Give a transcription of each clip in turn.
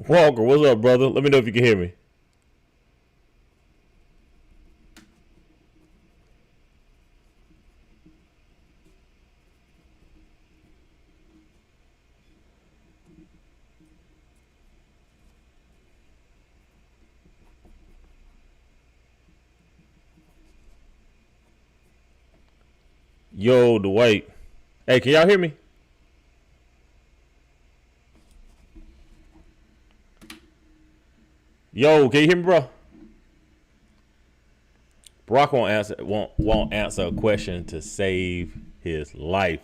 Walker, what's up, brother? Let me know if you can hear me. Yo, Dwight. Hey, can y'all hear me? Yo, can you hear me, bro? Brock won't answer a question to save his life.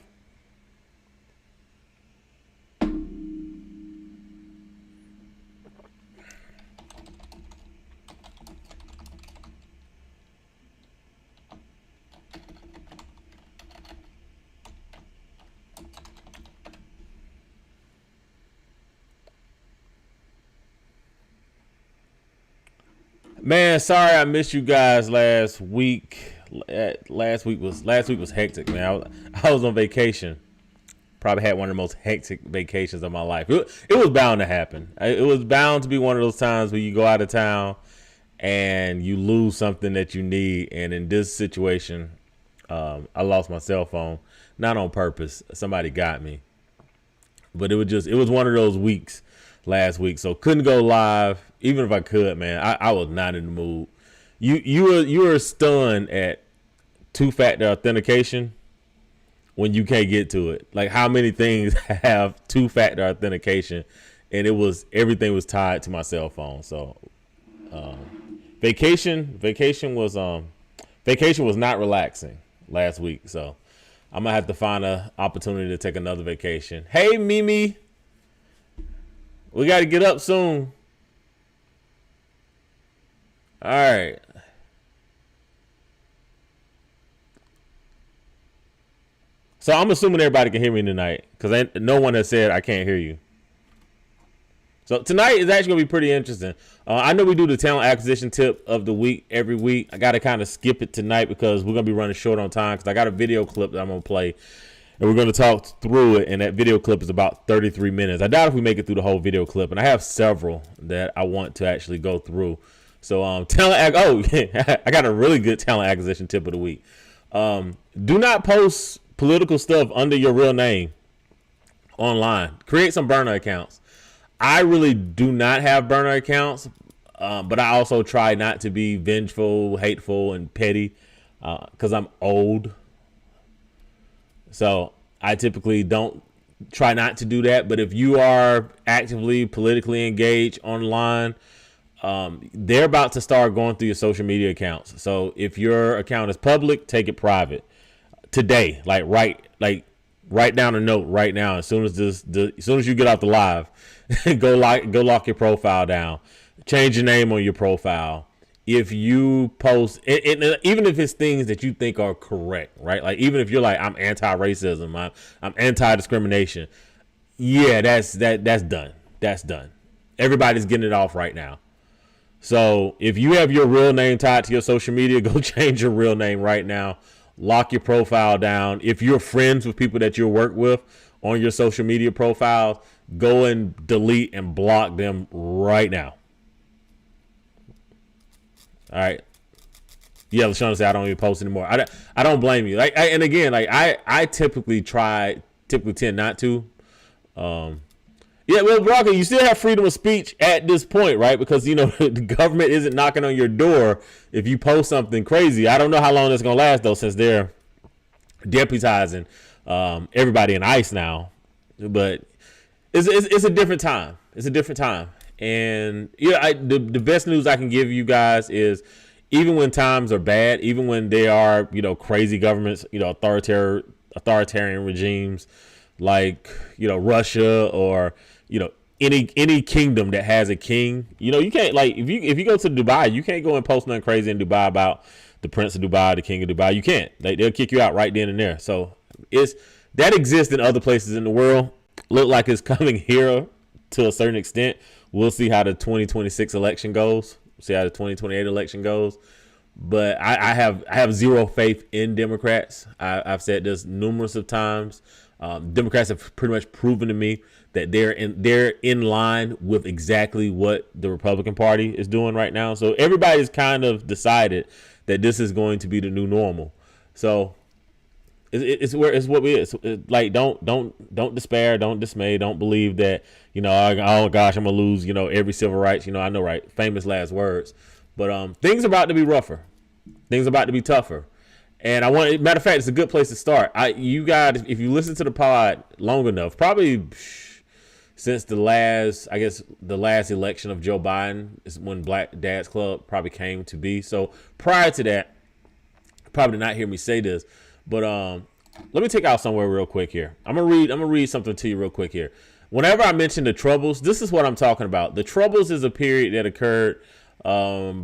Man, sorry I missed you guys last week. Last week was hectic, man. I was on vacation. Probably had one of the most hectic vacations of my life. It was bound to happen. It was bound to be one of those times where you go out of town and you lose something that you need. And in this situation, I lost my cell phone, not on purpose. Somebody got me, but it was one of those weeks last week, so couldn't go live. Even if I could, man, I was not in the mood. You were stunned at two-factor authentication when you can't get to it. Like, how many things have two-factor authentication, and everything was tied to my cell phone. So vacation was not relaxing last week. So I'm gonna have to find an opportunity to take another vacation. Hey, Mimi, we got to get up soon. All right. So I'm assuming everybody can hear me tonight because no one has said I can't hear you. So tonight is actually going to be pretty interesting. I know we do the talent acquisition tip of the week every week. I got to kind of skip it tonight because we're going to be running short on time because I got a video clip that I'm going to play. And we're going to talk through it, and that video clip is about 33 minutes. I doubt if we make it through the whole video clip, and I have several that I want to actually go through. So I got a really good talent acquisition tip of the week. Do not post political stuff under your real name online. Create some burner accounts. I really do not have burner accounts, but I also try not to be vengeful, hateful, and petty because I'm old. So I typically don't try not to do that. But if you are actively politically engaged online, they're about to start going through your social media accounts. So if your account is public, take it private today. Write down a note right now. As soon as you get off the live, go lock your profile down. Change your name on your profile. If you post it, even if it's things that you think are correct, right? Like, even if you're like, I'm anti-racism, I'm anti-discrimination. Yeah, that's done. That's done. Everybody's getting it off right now. So if you have your real name tied to your social media, go change your real name right now. Lock your profile down. If you're friends with people that you work with on your social media profiles, go and delete and block them right now. All right. Yeah, LaShawn said I don't even post anymore. I don't blame you. I typically tend not to. Yeah, well, Bronco, you still have freedom of speech at this point, right? Because, the government isn't knocking on your door if you post something crazy. I don't know how long that's going to last, though, since they're deputizing everybody in ICE now. But it's a different time. It's a different time. And the best news I can give you guys is, even when times are bad, even when they are, crazy governments, authoritarian regimes like, Russia or, any kingdom that has a king, you can't, like, if you go to Dubai, you can't go and post nothing crazy in Dubai about the Prince of Dubai, the King of Dubai. You can't. They'll kick you out right then and there. So that exists in other places in the world. Look like it's coming here to a certain extent. We'll see how the 2026 election goes. See how the 2028 election goes. But I have zero faith in Democrats. I've said this numerous of times. Democrats have pretty much proven to me that they're in line with exactly what the Republican Party is doing right now. So everybody's kind of decided that this is going to be the new normal. So it's what we is. Like don't despair, don't dismay, don't believe that oh gosh, I'm gonna lose every civil rights. I know, right? Famous last words. But things are about to be rougher. Things are about to be tougher. And matter of fact, it's a good place to start. You guys, if you listen to the pod long enough, probably since the last election of Joe Biden is when Black Dads Club probably came to be. So prior to that, probably did not hear me say this, but let me take out somewhere real quick here. I'm gonna read something to you real quick here. Whenever I mention the Troubles, this is what I'm talking about. The Troubles is a period that occurred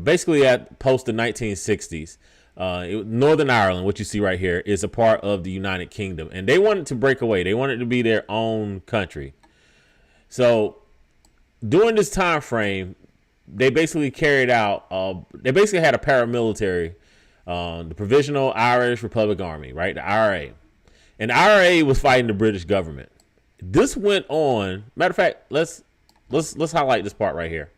basically at post the 1960s. Northern Ireland, what you see right here, is a part of the United Kingdom, and they wanted to break away. They wanted to be their own country. So during this time frame, they basically carried out. They basically had a paramilitary, the Provisional Irish Republic Army, right? The IRA, and the IRA was fighting the British government. This went on. Matter of fact, let's highlight this part right here.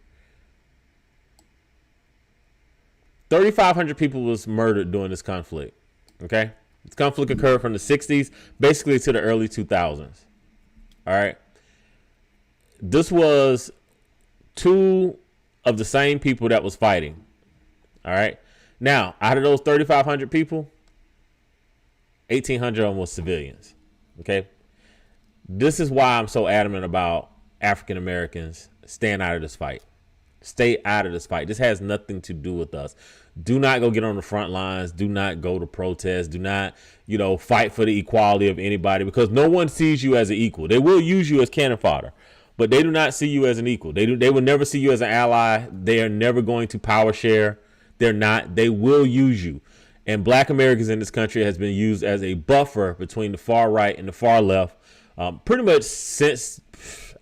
3,500 people was murdered during this conflict. Okay, this conflict occurred from the 60s basically to the early 2000s. All right, this was two of the same people that was fighting. All right, now out of those 3,500 people, 1,800 of them was civilians. Okay, this is why I'm so adamant about African Americans staying out of this fight. Stay out of this fight. This has nothing to do with us. Do not go get on the front lines. Do not go to protest. Do not, fight for the equality of anybody, because no one sees you as an equal. They will use you as cannon fodder, but they do not see you as an equal. They will never see you as an ally. They are never going to power share. They're not. They will use you. And Black Americans in this country has been used as a buffer between the far right and the far left, pretty much since,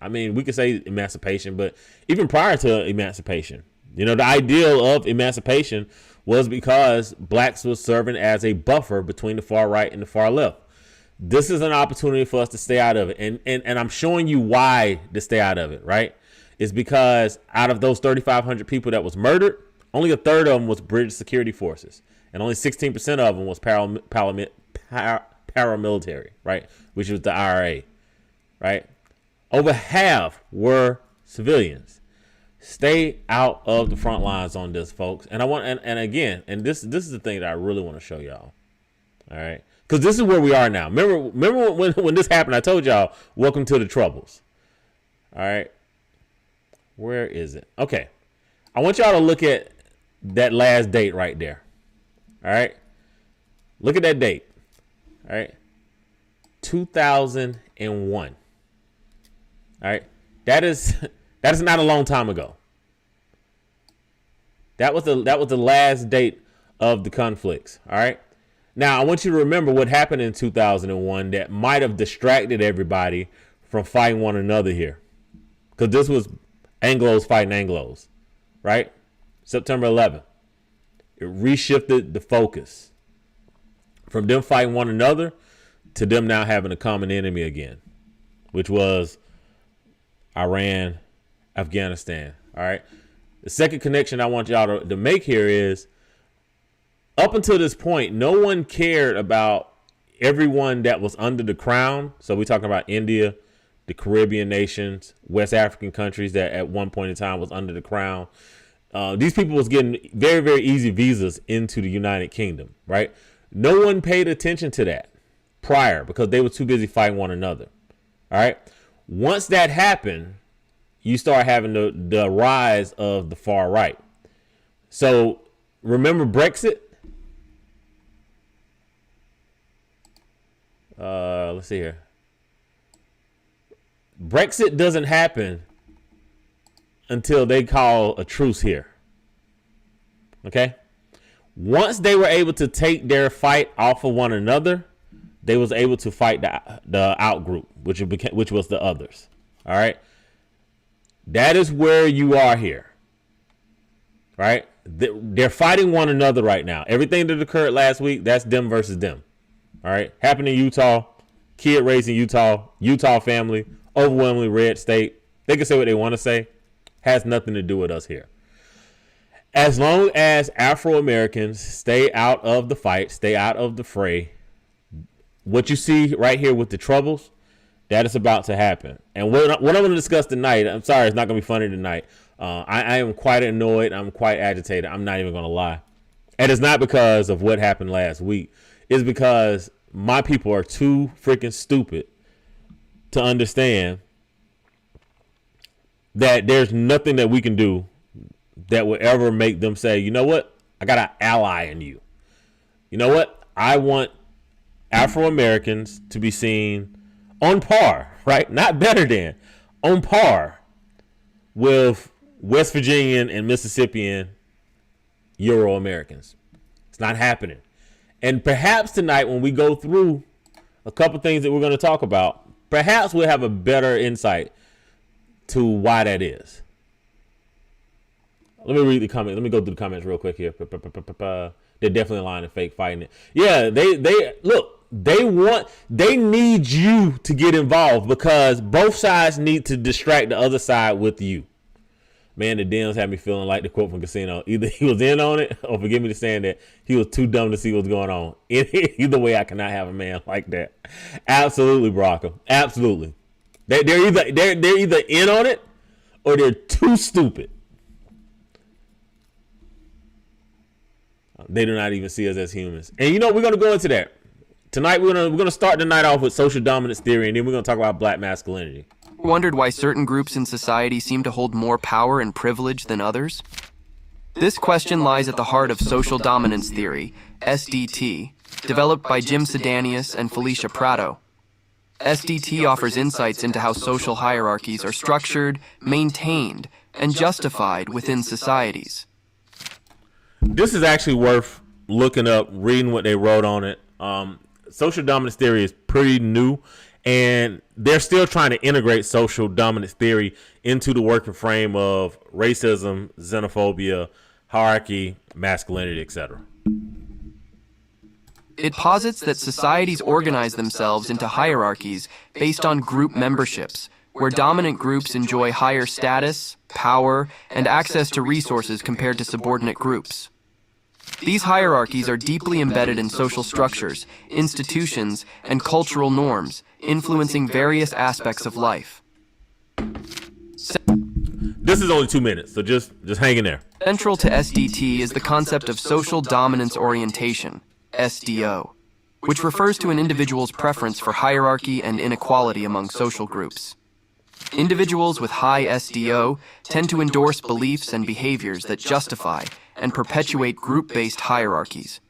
we could say emancipation, but even prior to emancipation. The ideal of emancipation was because blacks were serving as a buffer between the far right and the far left. This is an opportunity for us to stay out of it. And I'm showing you why to stay out of it, right? It's because out of those 3,500 people that was murdered, only a third of them was British security forces. And only 16% of them was paramilitary, right? Which was the IRA, right? Over half were civilians. Stay out of the front lines on this, folks. And I want, and again, and this is the thing that I really want to show y'all. All right, because this is where we are now. Remember when this happened? I told y'all, welcome to the Troubles. All right, where is it? Okay, I want y'all to look at that last date right there. All right, look at that date. All right, 2001. All right, that is not a long time ago. That was the last date of the conflicts. All right. Now I want you to remember what happened in 2001 that might have distracted everybody from fighting one another here, because this was Anglos fighting Anglos, right? September 11th. It reshifted the focus from them fighting one another to them now having a common enemy again, which was Iran, Afghanistan. All right. The second connection I want y'all to make here is, up until this point, no one cared about everyone that was under the crown. So we're talking about India, the Caribbean nations, West African countries that at one point in time was under the crown. These people was getting very, very easy visas into the United Kingdom, right? No one paid attention to that prior because they were too busy fighting one another. All right. Once that happened, you start having the rise of the far right. So remember Brexit? Let's see here. Brexit doesn't happen until they call a truce here. Okay? Once they were able to take their fight off of one another, they was able to fight the out group, which was the others. All right? That is where you are here. Right? They're fighting one another right now. Everything that occurred last week, that's them versus them. All right? Happened in Utah. Kid raised in Utah. Utah family. overwhelmingly red state. They can say what they want to say. Has nothing to do with us here. As long as Afro-Americans stay out of the fight, stay out of the fray, what you see right here with the troubles, that is about to happen. And what I'm going to discuss tonight, I'm sorry, it's not going to be funny tonight. I am quite annoyed. I'm quite agitated. I'm not even going to lie. And it's not because of what happened last week. It's because my people are too freaking stupid to understand that there's nothing that we can do that would ever make them say, you know what? I got an ally in you. You know what? I want Afro-Americans to be seen on par, right? Not better than, on par with West Virginian and Mississippian Euro-Americans. It's not happening. And perhaps tonight when we go through a couple things that we're going to talk about, perhaps we'll have a better insight to why that is. Let me read the comments. Let me go through the comments real quick here. They're definitely lying and fake fighting it. Yeah, they look, they need you to get involved because both sides need to distract the other side with you. Man, the Dems had me feeling like the quote from Casino. Either he was in on it, or forgive me for saying that, he was too dumb to see what's going on. Either way, I cannot have a man like that. Absolutely, Brocker. Absolutely. They're either in on it, or they're too stupid. They do not even see us as humans. And you know, we're going to go into that. Tonight, we're gonna start the night off with social dominance theory, and then we're going to talk about black masculinity. Wondered why certain groups in society seem to hold more power and privilege than others? This question lies at the heart of social dominance theory, SDT, developed by Jim Sedanius and Felicia Prado. SDT offers insights into how social hierarchies are structured, maintained, and justified within societies. This is actually worth looking up, reading what they wrote on it. Social dominance theory is pretty new, and they're still trying to integrate social dominance theory into the working frame of racism, xenophobia, hierarchy, masculinity, etc. It posits that societies organize themselves into hierarchies based on group memberships, where dominant groups enjoy higher status, power, and access to resources compared to subordinate groups. These hierarchies are deeply embedded in social structures, institutions, and cultural norms, influencing various aspects of life. This is only 2 minutes, so just hang in there. Central to SDT is the concept of social dominance orientation, SDO, which refers to an individual's preference for hierarchy and inequality among social groups. Individuals with high SDO tend to endorse beliefs and behaviors that justify and perpetuate group-based hierarchies.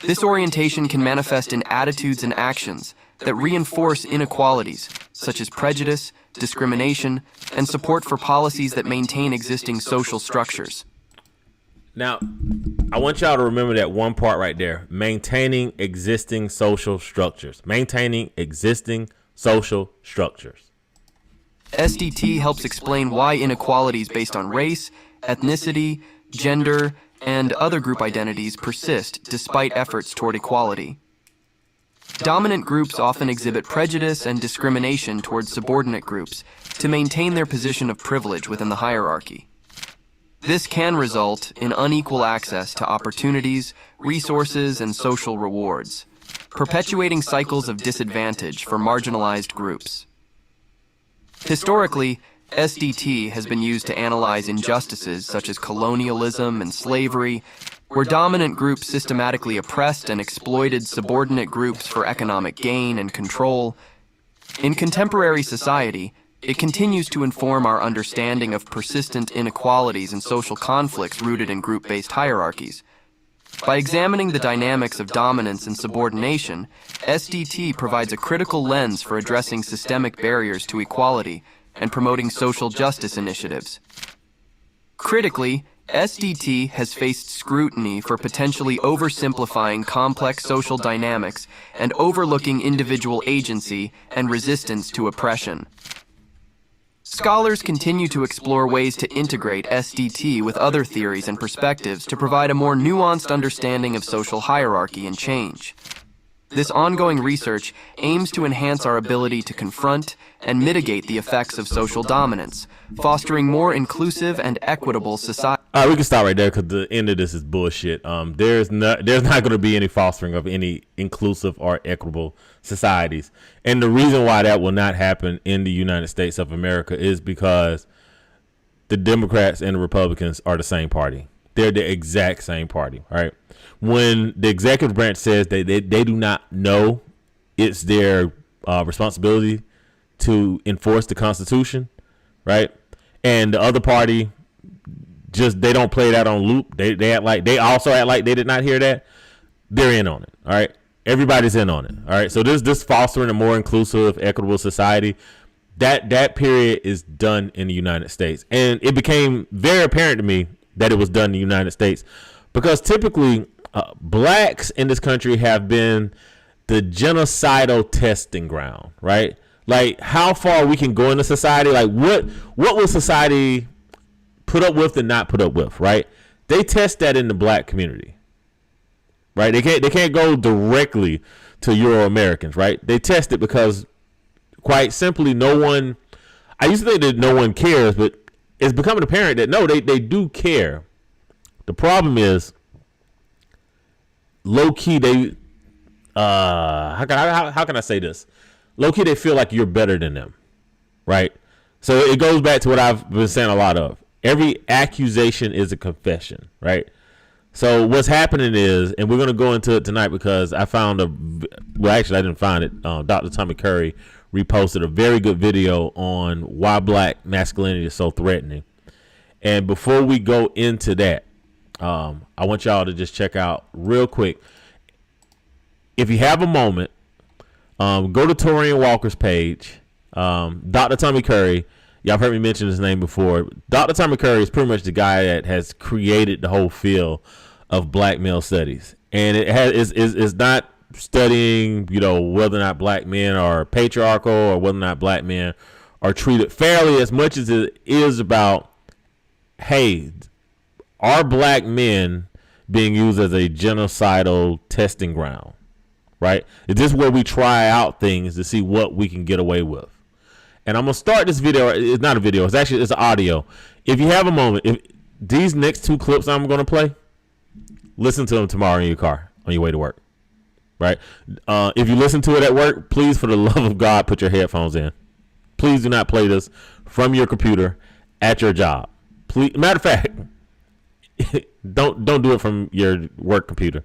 This orientation can manifest in attitudes and actions that reinforce inequalities, such as prejudice, discrimination, and support for policies that maintain existing social structures. Now, I want y'all to remember that one part right there, maintaining existing social structures. Maintaining existing social structures. SDT helps explain why inequalities based on race, ethnicity, gender, and other group identities persist despite efforts toward equality. Dominant groups often exhibit prejudice and discrimination towards subordinate groups to maintain their position of privilege within the hierarchy. This can result in unequal access to opportunities, resources, and social rewards, perpetuating cycles of disadvantage for marginalized groups. Historically, SDT has been used to analyze injustices such as colonialism and slavery, where dominant groups systematically oppressed and exploited subordinate groups for economic gain and control. In contemporary society, it continues to inform our understanding of persistent inequalities and social conflicts rooted in group-based hierarchies. By examining the dynamics of dominance and subordination, SDT provides a critical lens for addressing systemic barriers to equality and promoting social justice initiatives. Critically, SDT has faced scrutiny for potentially oversimplifying complex social dynamics and overlooking individual agency and resistance to oppression. Scholars continue to explore ways to integrate SDT with other theories and perspectives to provide a more nuanced understanding of social hierarchy and change. This ongoing research aims to enhance our ability to confront and mitigate the effects of social dominance, fostering more inclusive and equitable society. All right, we can stop right there because the end of this is bullshit. There's not going to be any fostering of any inclusive or equitable societies, and the reason why that will not happen in the United States of America is because the Democrats and the Republicans are the same party. They're the exact same party, right? When the executive branch says they do not know it's their responsibility to enforce the Constitution, right? And the other party just they don't play that on loop. They act like they also act like they did not hear that. They're in on it. All right. Everybody's in on it. All right. So this fostering a more inclusive, equitable society, that period is done in the United States. And it became very apparent to me that it was done in the United States because typically blacks in this country have been the genocidal testing ground, right? Like how far we can go into society. Like what will society put up with and not put up with, right? They test that in the black community, right? They can't go directly to Euro Americans, right? They test it because quite simply I used to think that no one cares, but it's becoming apparent that no, they do care. The problem is low key they how can I say this? Low key they feel like you're better than them, right? So it goes back to what I've been saying a lot of. Every accusation is a confession, right? So what's happening is, and we're going to go into it tonight because I found actually I didn't find it. Dr. Tommy Curry reposted a very good video on why black masculinity is so threatening. And before we go into that, I want y'all to just check out real quick. If you have a moment, go to Torian Walker's page, Dr. Tommy Curry. Y'all have heard me mention his name before. Dr. Tommy Curry is pretty much the guy that has created the whole field of black male studies. And it's not studying, whether or not black men are patriarchal or whether or not black men are treated fairly as much as it is about, hey, are black men being used as a genocidal testing ground, right? Is this where we try out things to see what we can get away with? And I'm going to start this video. It's not a video. It's an audio. If you have a moment, if these next two clips I'm going to play, listen to them tomorrow in your car on your way to work, right? If you listen to it at work, please, for the love of God, put your headphones in. Please do not play this from your computer at your job. Please, matter of fact, don't do it from your work computer.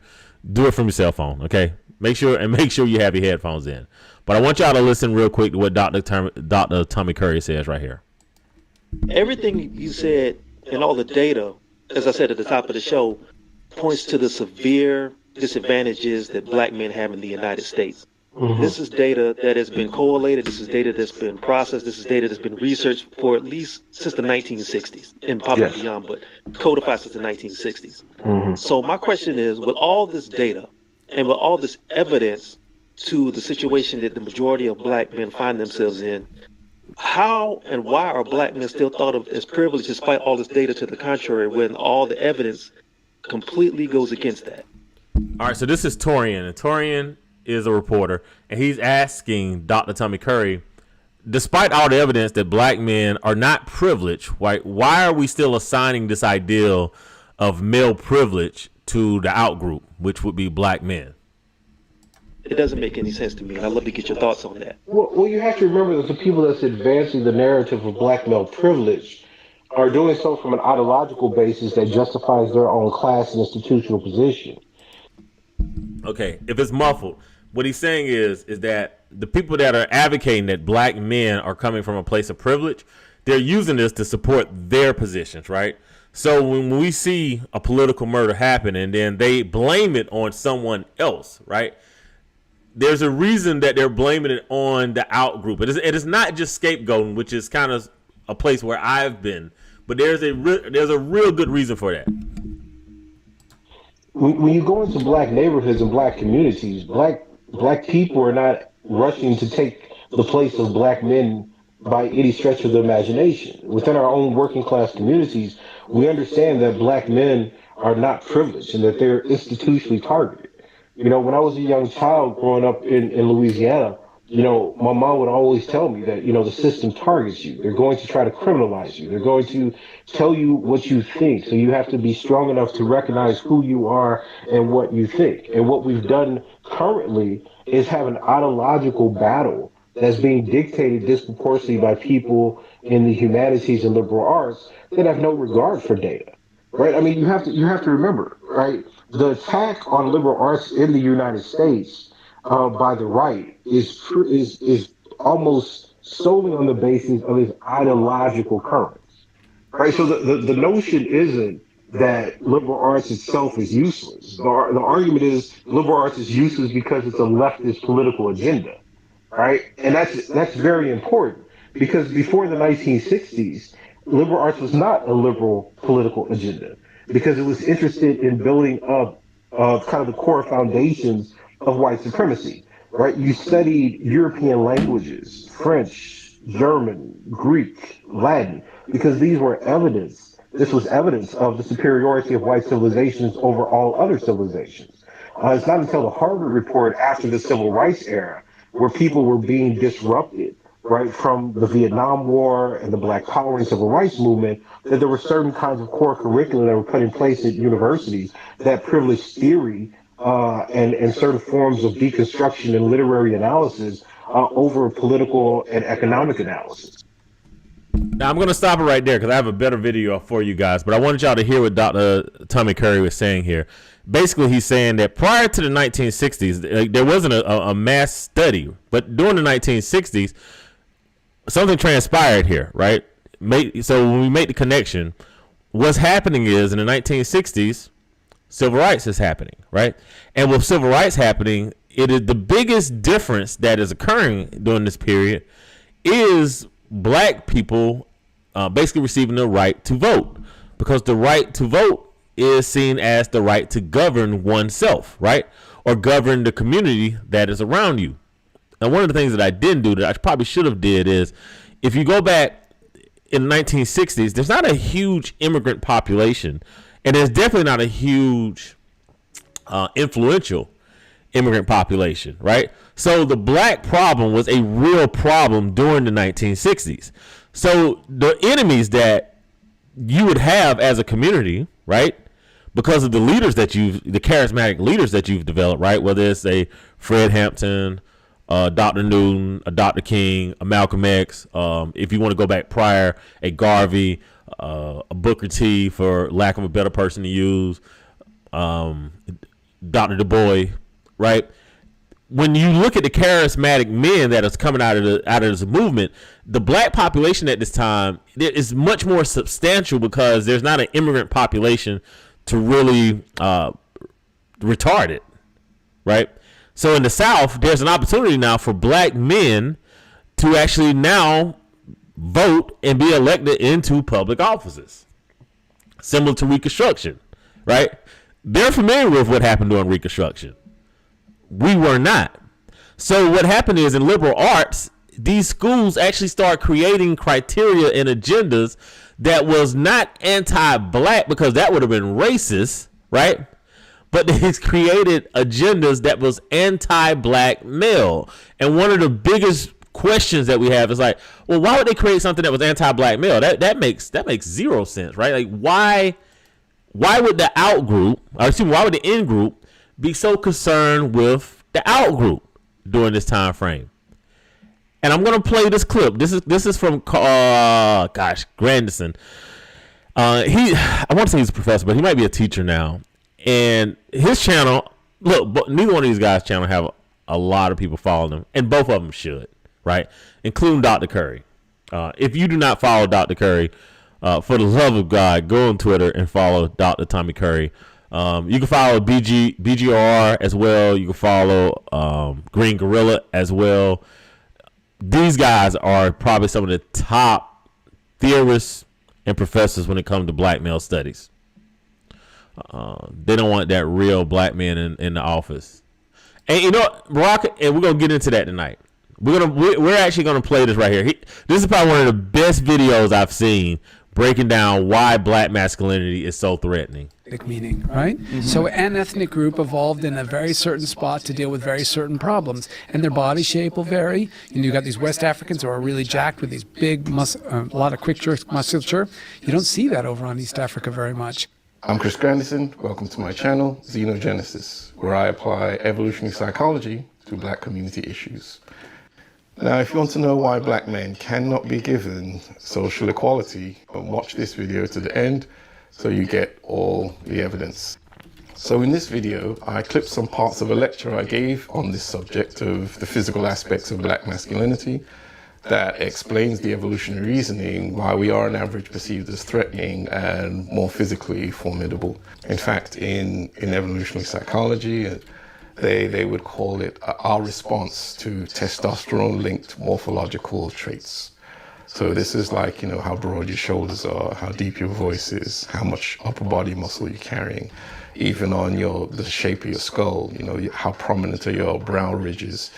Do it from your cell phone, okay? Make sure you have your headphones in. But I want y'all to listen real quick to what Dr. Tommy Curry says right here. Everything you said and all the data, as I said at the top of the show, points to the severe disadvantages that black men have in the United States. Mm-hmm. This is data that has been correlated. This is data that's been processed. This is data that's been researched for at least since the 1960s and probably beyond, but codified since the 1960s. Mm-hmm. So my question is, with all this data and with all this evidence to the situation that the majority of black men find themselves in, how and why are black men still thought of as privileged despite all this data to the contrary when all the evidence completely goes against that? All right, so this is Torian, and Torian is a reporter, and he's asking Dr. Tommy Curry, despite all the evidence that black men are not privileged, why are we still assigning this ideal of male privilege to the outgroup, which would be black men? It doesn't make any sense to me, and I'd love to get your thoughts on that. Well, you have to remember that the people that's advancing the narrative of black male privilege are doing so from an ideological basis that justifies their own class and institutional position. Okay, if it's muffled, what he's saying is that the people that are advocating that black men are coming from a place of privilege, they're using this to support their positions, right? So when we see a political murder happen and then they blame it on someone else, right? There's a reason that they're blaming it on the out group. It is not just scapegoating, which is kind of a place where I've been, but there's a real good reason for that. When you go into black neighborhoods and black communities, black people are not rushing to take the place of black men by any stretch of the imagination. Within our own working class communities, we understand that black men are not privileged and that they're institutionally targeted. When I was a young child growing up in Louisiana, my mom would always tell me that, the system targets you. They're going to try to criminalize you. They're going to tell you what you think. So you have to be strong enough to recognize who you are and what you think. And what we've done currently is have an ideological battle that's being dictated disproportionately by people in the humanities and liberal arts that have no regard for data. Right? I mean, you have to remember, right? The attack on liberal arts in the United States by the right is almost solely on the basis of its ideological currents, right? So the notion isn't that liberal arts itself is useless. The argument is liberal arts is useless because it's a leftist political agenda, right? And that's very important because before the 1960s, liberal arts was not a liberal political agenda because it was interested in building up kind of the core foundations of white supremacy, right? You studied European languages, French, German, Greek, Latin, because these were evidence. This was evidence of the superiority of white civilizations over all other civilizations. It's not until the Harvard Report after the Civil Rights era where people were being disrupted, right, from the Vietnam War and the Black Power and Civil Rights movement, that there were certain kinds of core curricula that were put in place at universities that privileged theory and certain forms of deconstruction and literary analysis over political and economic analysis. Now I'm going to stop it right there because I have a better video for you guys, but I wanted y'all to hear what Dr. Tommy Curry was saying here. Basically, he's saying that prior to the 1960s, there wasn't a mass study, but during the 1960s, something transpired here, right? So when we make the connection, what's happening is in the 1960s, civil rights is happening, right? And with civil rights happening, it is the biggest difference that is occurring during this period is black people basically receiving the right to vote, because the right to vote is seen as the right to govern oneself, right? Or govern the community that is around you. And one of the things that I didn't do that I probably should have did is, if you go back in the 1960s, there's not a huge immigrant population, and there's definitely not a huge influential immigrant population, right? So the black problem was a real problem during the 1960s. So the enemies that you would have as a community, right, because of the leaders that the charismatic leaders that you've developed, right, whether it's a Fred Hampton, Dr. Newton, a Dr. King, a Malcolm X, if you want to go back prior, a Garvey, a Booker T, for lack of a better person to use, Dr. Du Bois, right? When you look at the charismatic men that is coming out of this movement, the black population at this time is much more substantial because there's not an immigrant population to really retard it, right? So in the South, there's an opportunity now for black men to actually now vote and be elected into public offices, similar to Reconstruction, right? They're familiar with what happened during Reconstruction. We were not. So what happened is, in liberal arts, these schools actually start creating criteria and agendas that was not anti-black, because that would have been racist, right? But they created agendas that was anti-black male. And one of the biggest questions that we have is like, well, why would they create something that was anti-black male? That makes zero sense, right? Like, why would the out group, or excuse me, why would the in group be so concerned with the out group during this time frame? And I'm gonna play this clip. This is from Grandison. I want to say he's a professor, but he might be a teacher now. And his channel, look, but neither one of these guys' channel have a lot of people following them, and both of them should, right? Including Dr. Curry. If you do not follow Dr. Curry, for the love of God, go on Twitter and follow Dr. Tommy Curry. You can follow BGR as well. You can follow Green Gorilla as well. These guys are probably some of the top theorists and professors when it comes to black male studies. They don't want that real black man in the office. And you know what, Barack, and we're gonna get into that tonight. We're actually gonna play this right here. This is probably one of the best videos I've seen breaking down why black masculinity is so threatening. Meaning, right? So an ethnic group evolved in a very certain spot to deal with very certain problems, and their body shape will vary. You got these West Africans who are really jacked with these big, a lot of quick jerk musculature. You don't see that over on East Africa very much. I'm Chris Grandison. Welcome to my channel, Xenogenesis, where I apply evolutionary psychology to black community issues. Now, if you want to know why black men cannot be given social equality, watch this video to the end so you get all the evidence. So in this video, I clipped some parts of a lecture I gave on this subject of the physical aspects of black masculinity that explains the evolutionary reasoning why we are on average perceived as threatening and more physically formidable. In fact, in evolutionary psychology, they would call it our response to testosterone-linked morphological traits. So this is like, how broad your shoulders are, how deep your voice is, how much upper body muscle you're carrying, even on the shape of your skull, how prominent are your brow ridges.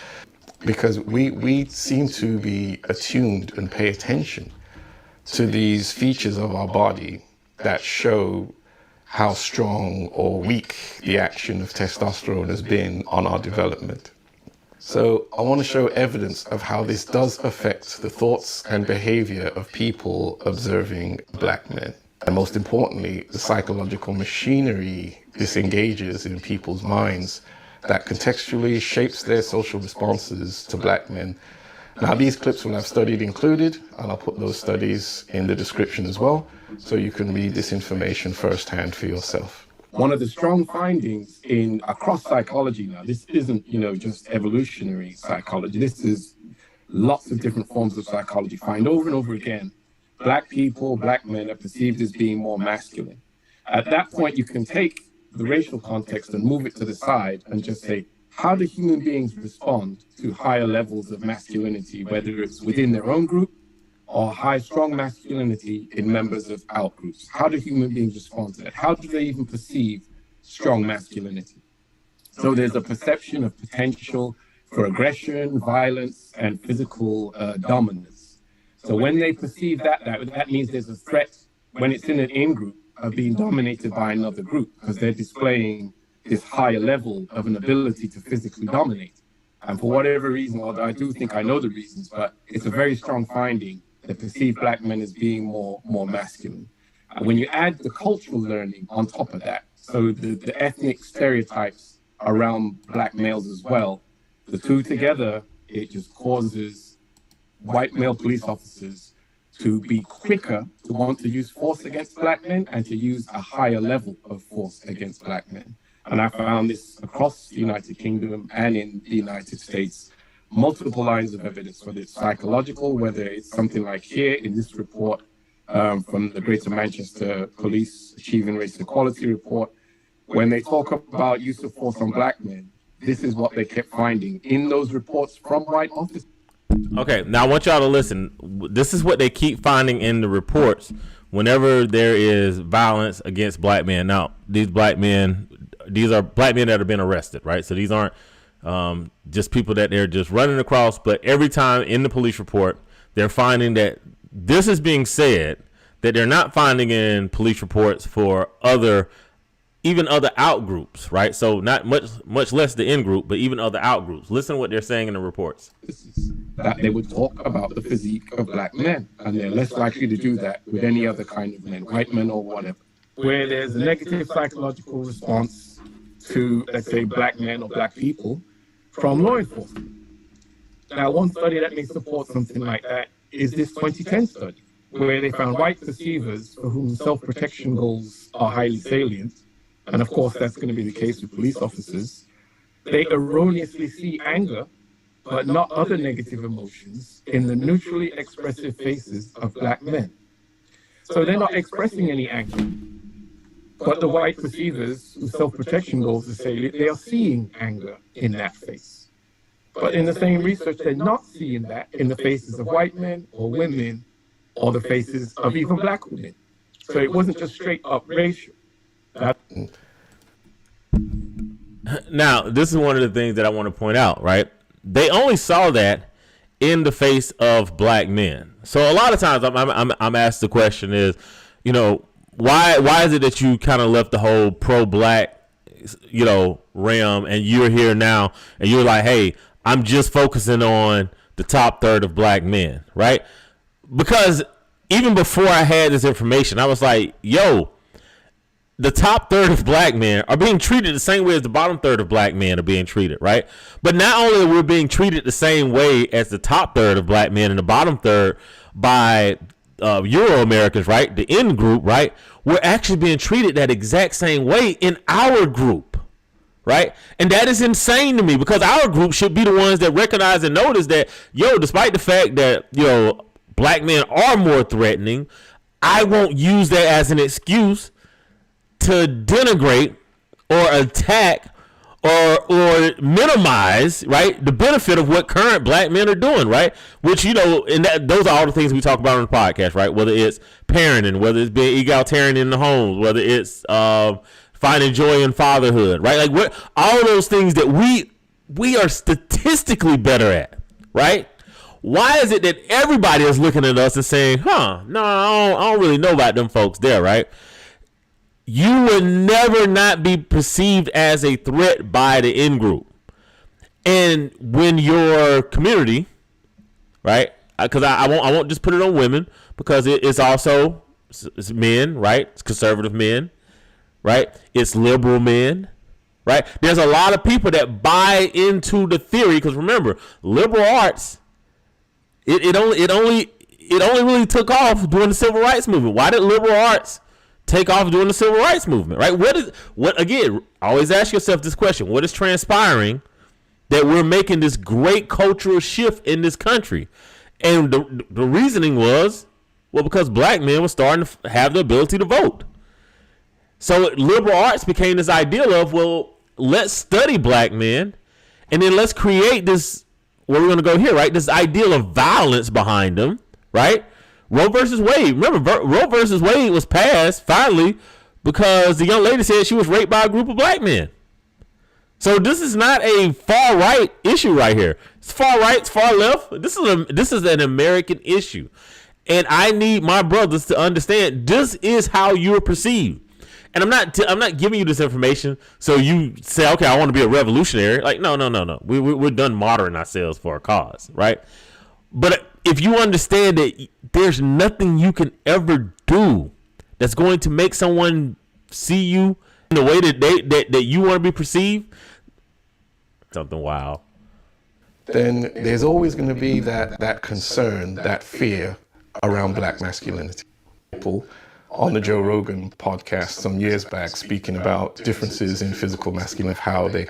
Because we seem to be attuned and pay attention to these features of our body that show how strong or weak the action of testosterone has been on our development. So I want to show evidence of how this does affect the thoughts and behavior of people observing black men. And most importantly, the psychological machinery this engages in people's minds that contextually shapes their social responses to black men. Now, these clips will have studies included, and I'll put those studies in the description as well, so you can read this information firsthand for yourself. One of the strong findings across psychology now, this isn't, just evolutionary psychology. This is lots of different forms of psychology. Find over and over again, black people, black men are perceived as being more masculine. At that point, you can take the racial context and move it to the side and just say, how do human beings respond to higher levels of masculinity, whether it's within their own group or high, strong masculinity in members of outgroups? How do human beings respond to that? How do they even perceive strong masculinity? So there's a perception of potential for aggression, violence, and physical dominance. So when they perceive that means there's a threat when it's in an in-group of being dominated by another group, because they're displaying this higher level of an ability to physically dominate. And for whatever reason, although I do think I know the reasons, but it's a very strong finding that perceive black men as being more masculine. When you add the cultural learning on top of that, so the ethnic stereotypes around black males as well, the two together, it just causes white male police officers to be quicker to want to use force against black men and to use a higher level of force against black men. And I found this across the United Kingdom and in the United States. Multiple lines of evidence, whether it's psychological, whether it's something like here in this report from the Greater Manchester Police Achieving Racial Equality report, when they talk about use of force on black men, this is what they kept finding in those reports from white officers. Okay, now I want y'all to listen. This is what they keep finding in the reports whenever there is violence against black men. Now, these are black men that have been arrested, right? So these aren't just people that they're just running across, but every time in the police report, they're finding that this is being said that they're not finding in police reports for even other out groups, right? So not much less the in group, but even other out groups. Listen to what they're saying in the reports. That they would talk about the physique of black men, and they're less likely to do that with any other kind of men, white men or whatever. Where there's a negative psychological response to, let's say, black men or black people from law enforcement. Now, one study that may support something like that is this 2010 study, where they found white perceivers for whom self-protection goals are highly salient, and of course that's going to be the case with police officers. They erroneously see anger, but not other negative emotions, in the neutrally expressive faces of black men. So they're not expressing any anger. But the white perceivers whose self-protection goals are salient, they are seeing anger in that face. But in the same research, they're not seeing that in the faces of white men or women or the faces of even black women. So it wasn't just straight up racial. Now, this is one of the things that I want to point out, right? They only saw that in the face of black men. So a lot of times I'm asked the question is, why is it that you kind of left the whole pro-black, realm, and you're here now and you're like, hey, I'm just focusing on the top third of black men, right? Because even before I had this information, I was like, yo, the top third of black men are being treated the same way as the bottom third of black men are being treated, right? But not only are we being treated the same way as the top third of black men and the bottom third by Euro Americans, right? The in group, right? We're actually being treated that exact same way in our group, right? And that is insane to me, because our group should be the ones that recognize and notice that, despite the fact that, black men are more threatening, I won't use that as an excuse to denigrate or attack or minimize, right, the benefit of what current black men are doing, right? Which, and those are all the things we talk about on the podcast, right? Whether it's parenting, whether it's being egalitarian in the homes, whether it's finding joy in fatherhood, right? Like, what all those things that we are statistically better at, right? Why is it that everybody is looking at us and saying, no, I don't really know about them folks there, right? You will never not be perceived as a threat by the in-group. And when your community, right, because I won't just put it on women, because it's also it's men, right? It's conservative men, right? It's liberal men, right? There's a lot of people that buy into the theory, because remember, liberal arts, it only really took off during the civil rights movement. Why did liberal arts take off during the civil rights movement, right? Again, always ask yourself this question: what is transpiring that we're making this great cultural shift in this country? And the reasoning was, because black men were starting to have the ability to vote. So liberal arts became this ideal of, let's study black men, and then let's create this, where we're going to go here, right? This ideal of violence behind them, right? Roe versus Wade. Remember, Roe versus Wade was passed finally because the young lady said she was raped by a group of black men. So this is not a far right issue right here. It's far right, it's far left. This is an American issue, and I need my brothers to understand this is how you're perceived. And I'm not giving you this information so you say, okay, I want to be a revolutionary. Like, no. We're done martyring ourselves for a cause, right? But if you understand that there's nothing you can ever do that's going to make someone see you in the way that you want to be perceived, something wild. Then there's always going to be that concern, that fear around black masculinity. People on the Joe Rogan podcast some years back speaking about differences in physical masculinity, how they